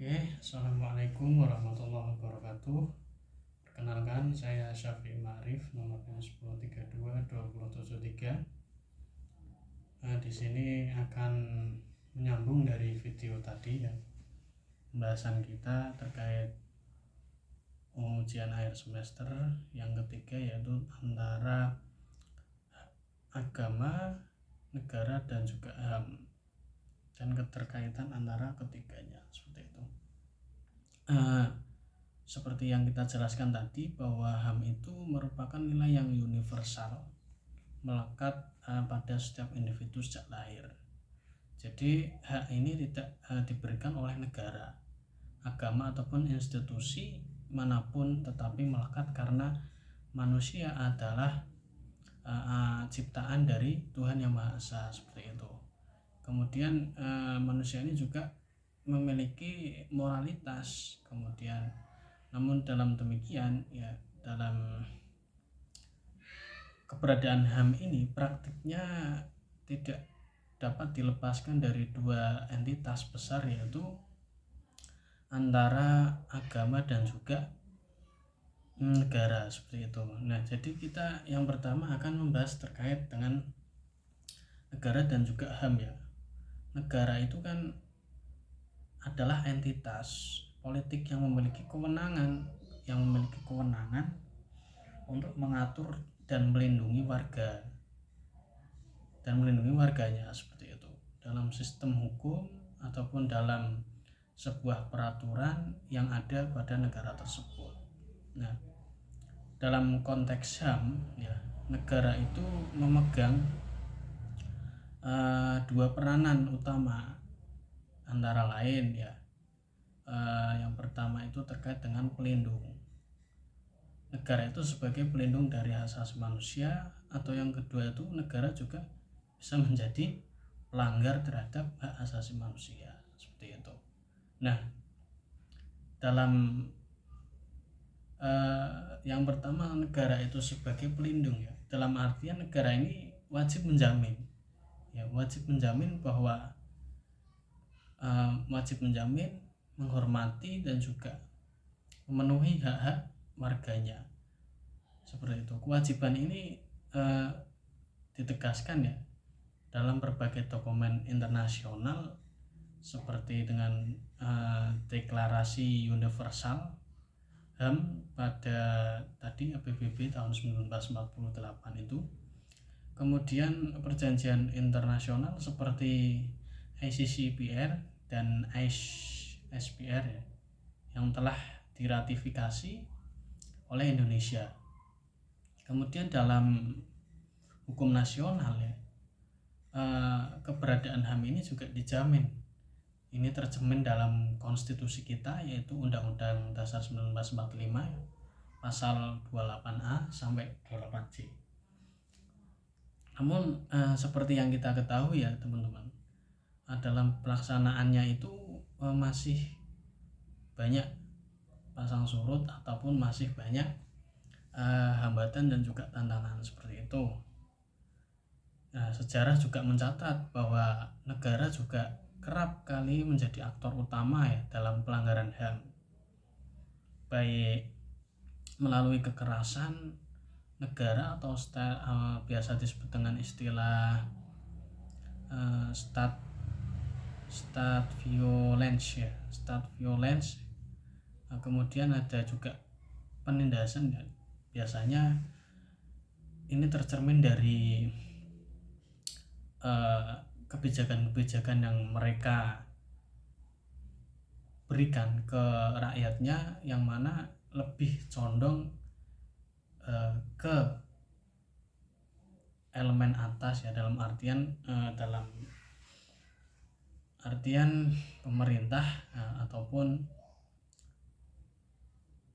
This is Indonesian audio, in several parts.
Oke, Assalamualaikum warahmatullahi wabarakatuh. Perkenalkan, saya Syafi'i Ma'rif, nomornya 10322073. Di sini akan menyambung dari video tadi ya, pembahasan kita terkait ujian akhir semester yang ketiga, yaitu antara agama, negara, dan juga HAM, dan keterkaitan antara ketiganya, seperti itu. Seperti yang kita jelaskan tadi, bahwa HAM itu merupakan nilai yang universal, melekat pada setiap individu sejak lahir. Jadi hak ini tidak diberikan oleh negara, agama ataupun institusi manapun, tetapi melekat karena manusia adalah ciptaan dari Tuhan Yang Maha Esa, seperti itu. Kemudian manusia ini juga memiliki moralitas. Kemudian namun dalam demikian ya, dalam keberadaan HAM ini praktiknya tidak dapat dilepaskan dari dua entitas besar, yaitu antara agama dan juga negara, seperti itu. Nah, jadi kita yang pertama akan membahas terkait dengan negara dan juga HAM ya. Negara itu kan adalah entitas politik yang memiliki kewenangan untuk mengatur dan melindungi warganya, seperti itu, dalam sistem hukum ataupun dalam sebuah peraturan yang ada pada negara tersebut. Nah, dalam konteks HAM ya, negara itu memegang dua peranan utama, antara lain ya, yang pertama itu terkait dengan pelindung. Negara itu sebagai pelindung dari hak asasi manusia, atau yang kedua itu negara juga bisa menjadi pelanggar terhadap hak asasi manusia, seperti itu. Nah, dalam yang pertama, negara itu sebagai pelindung ya, dalam artian negara ini wajib menjamin bahwa menghormati dan juga memenuhi hak-hak warganya, seperti itu. Kewajiban ini ditegaskan ya dalam berbagai dokumen internasional, seperti dengan Deklarasi Universal HAM pada tadi PBB tahun 1948 itu. Kemudian perjanjian internasional seperti ICCPR dan ICSPR ya, yang telah diratifikasi oleh Indonesia. Kemudian dalam hukum nasional ya, keberadaan HAM ini juga dijamin. Ini tercermin dalam konstitusi kita, yaitu Undang-Undang Dasar 1945 pasal 28A sampai 28C. Namun seperti yang kita ketahui ya teman-teman, dalam pelaksanaannya itu masih banyak pasang surut ataupun masih banyak hambatan dan juga tantangan, seperti itu. Nah, sejarah juga mencatat bahwa negara juga kerap kali menjadi aktor utama ya dalam pelanggaran HAM, baik melalui kekerasan negara atau biasa disebut dengan istilah state violence. Kemudian ada juga penindasan ya, biasanya ini tercermin dari kebijakan-kebijakan yang mereka berikan ke rakyatnya, yang mana lebih condong ke elemen atas ya, dalam artian pemerintah ataupun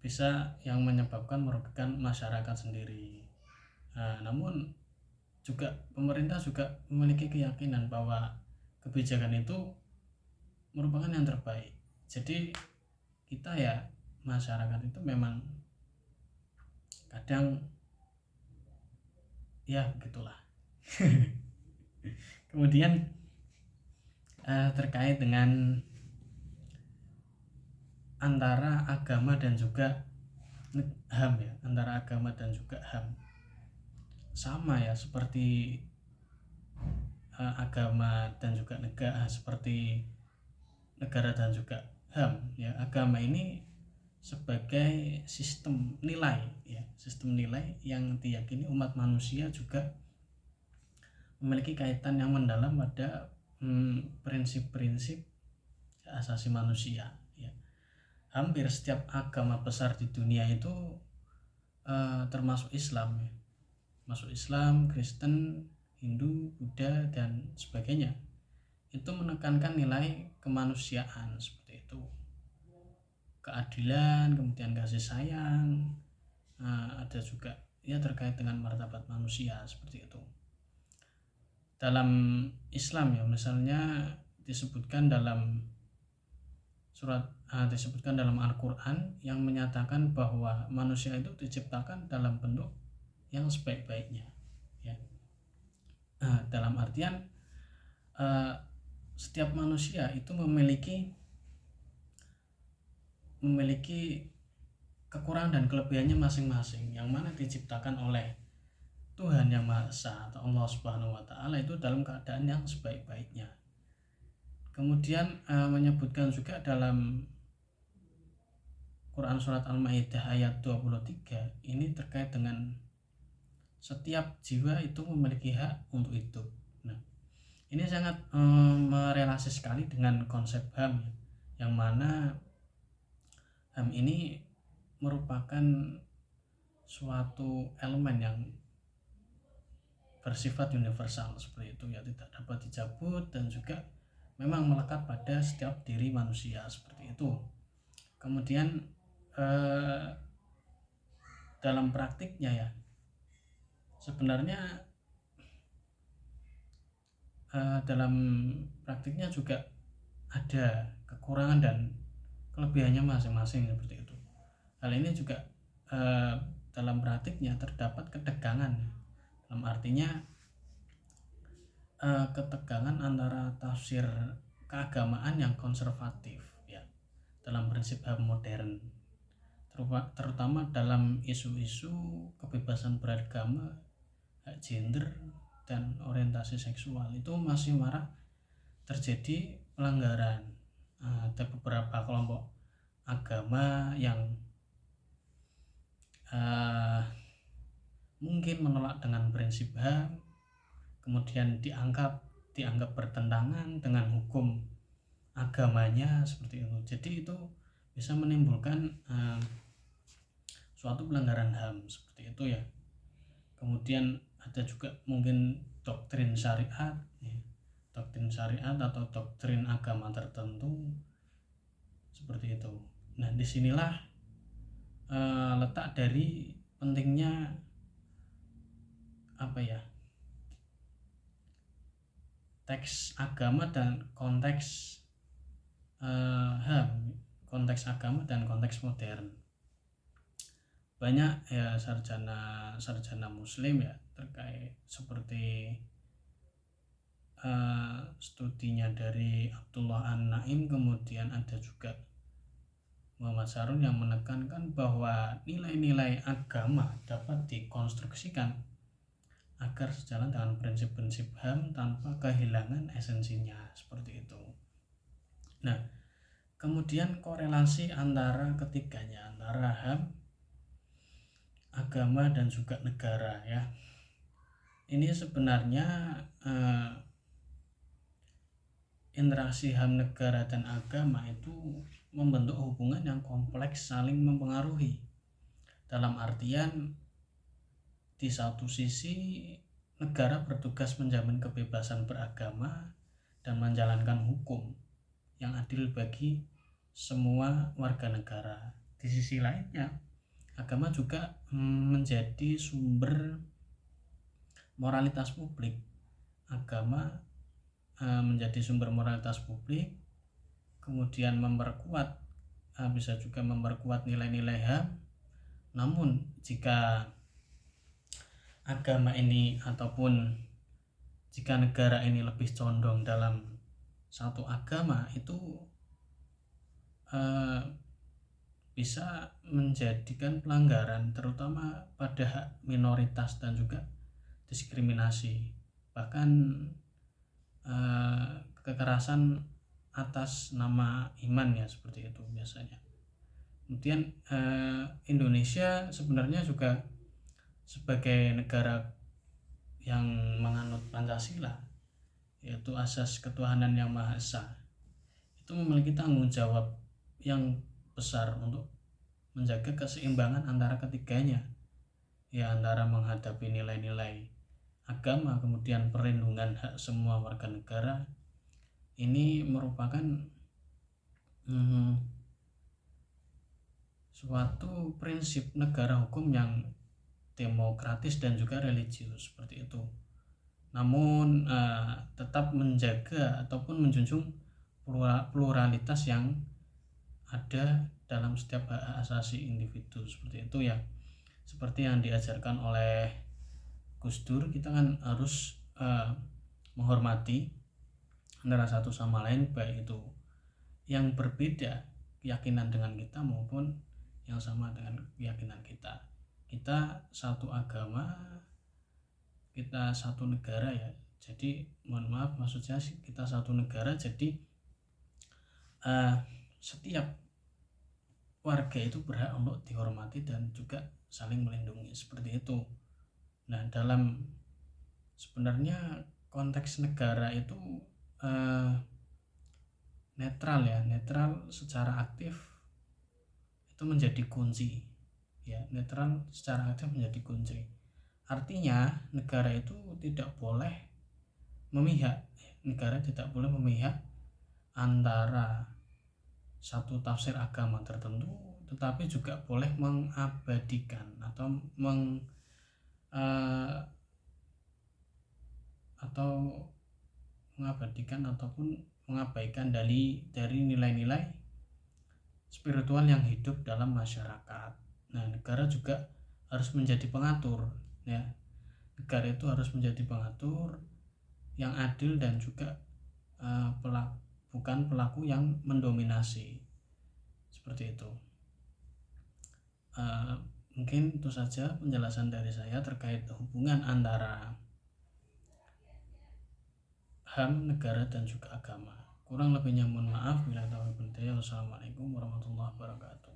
bisa yang menyebabkan merugikan masyarakat sendiri. Namun juga pemerintah juga memiliki keyakinan bahwa kebijakan itu merupakan yang terbaik. Jadi kita ya, masyarakat itu memang kadang ya begitulah. Kemudian terkait dengan antara agama dan juga HAM ya, antara agama dan juga HAM. Sama ya seperti agama dan juga negara, seperti negara dan juga HAM ya. Agama ini sebagai sistem nilai ya, sistem nilai yang diyakini umat manusia juga memiliki kaitan yang mendalam pada prinsip-prinsip asasi manusia ya. Hampir setiap agama besar di dunia itu termasuk Islam ya. Masuk Islam, Kristen, Hindu, Buddha dan sebagainya. Itu menekankan nilai kemanusiaan seperti itu. Keadilan, kemudian kasih sayang, ada juga ya terkait dengan martabat manusia seperti itu. Dalam Islam ya, misalnya disebutkan dalam disebutkan dalam Al-Quran yang menyatakan bahwa manusia itu diciptakan dalam bentuk yang sebaik-baiknya ya. Dalam artian setiap manusia itu memiliki kekurangan dan kelebihannya masing-masing, yang mana diciptakan oleh Tuhan Yang Maha Esa atau Allah Subhanahu wa Ta'ala itu dalam keadaan yang sebaik-baiknya. Kemudian menyebutkan juga dalam Quran surat Al-Maidah ayat 23 ini terkait dengan setiap jiwa itu memiliki hak untuk hidup. Nah, ini sangat merelasi sekali dengan konsep HAM, yang mana HAM ini merupakan suatu elemen yang bersifat universal seperti itu ya, tidak dapat dicabut dan juga memang melekat pada setiap diri manusia seperti itu. Kemudian dalam praktiknya ya, sebenarnya dalam praktiknya juga ada kekurangan dan kelebihannya masing-masing seperti itu. Hal ini juga dalam praktiknya terdapat ketegangan, dalam artinya ketegangan antara tafsir keagamaan yang konservatif ya dalam prinsip HAM modern, terutama dalam isu-isu kebebasan beragama, hak gender dan orientasi seksual itu masih marak terjadi pelanggaran. Ada beberapa kelompok agama yang mungkin menolak dengan prinsip HAM, kemudian dianggap bertentangan dengan hukum agamanya seperti itu. Jadi itu bisa menimbulkan suatu pelanggaran HAM seperti itu ya. Kemudian ada juga mungkin doktrin syariat ya, doktrin syariat atau doktrin agama tertentu seperti itu. Nah, disinilah letak dari pentingnya teks agama dan konteks HAM, konteks agama dan konteks modern. Banyak ya sarjana muslim ya terkait seperti studinya dari Abdullah An-Naim, kemudian ada juga Muhammad Sarun yang menekankan bahwa nilai-nilai agama dapat dikonstruksikan agar sejalan dengan prinsip-prinsip HAM tanpa kehilangan esensinya seperti itu. Nah, kemudian korelasi antara ketiganya, antara HAM, agama dan juga negara ya. Ini sebenarnya interaksi HAM negara dan agama itu membentuk hubungan yang kompleks saling mempengaruhi. Dalam artian di satu sisi negara bertugas menjamin kebebasan beragama dan menjalankan hukum yang adil bagi semua warga negara. Di sisi lainnya, agama juga menjadi sumber moralitas publik. Agama menjadi sumber moralitas publik, kemudian bisa juga memperkuat nilai-nilai HAM. Namun jika agama ini ataupun jika negara ini lebih condong dalam satu agama, itu bisa menjadikan pelanggaran terutama pada hak minoritas dan juga diskriminasi, bahkan kekerasan atas nama iman ya, seperti itu biasanya. Kemudian Indonesia sebenarnya juga sebagai negara yang menganut Pancasila, yaitu asas ketuhanan yang Maha Esa, itu memiliki tanggung jawab yang besar untuk menjaga keseimbangan antara ketiganya, ya, antara menghadapi nilai-nilai agama kemudian perlindungan hak semua warga negara. Ini merupakan suatu prinsip negara hukum yang demokratis dan juga religius, seperti itu. Namun tetap menjaga ataupun menjunjung pluralitas yang ada dalam setiap hak asasi individu, seperti itu ya. Seperti yang diajarkan oleh Gus Dur, kita kan harus menghormati antara satu sama lain, baik itu yang berbeda keyakinan dengan kita maupun yang sama dengan keyakinan kita. Kita satu agama, kita satu negara ya. Jadi mohon maaf, maksudnya kita satu negara, jadi setiap warga itu berhak untuk dihormati dan juga saling melindungi, seperti itu. Nah, dalam sebenarnya konteks negara itu netral ya, netral secara aktif itu menjadi kunci ya, netral secara aktif menjadi kunci. Artinya negara itu tidak boleh memihak, negara tidak boleh memihak antara satu tafsir agama tertentu, tetapi juga boleh mengabadikan atau mengabadikan ataupun mengabaikan dari nilai-nilai spiritual yang hidup dalam masyarakat. Nah, negara juga harus menjadi pengatur ya. Negara itu harus menjadi pengatur yang adil dan juga bukan pelaku yang mendominasi, seperti itu. Mungkin itu saja penjelasan dari saya terkait hubungan antara HAM, negara dan juga agama. Kurang lebihnya mohon maaf. Wassalamualaikum warahmatullahi wabarakatuh.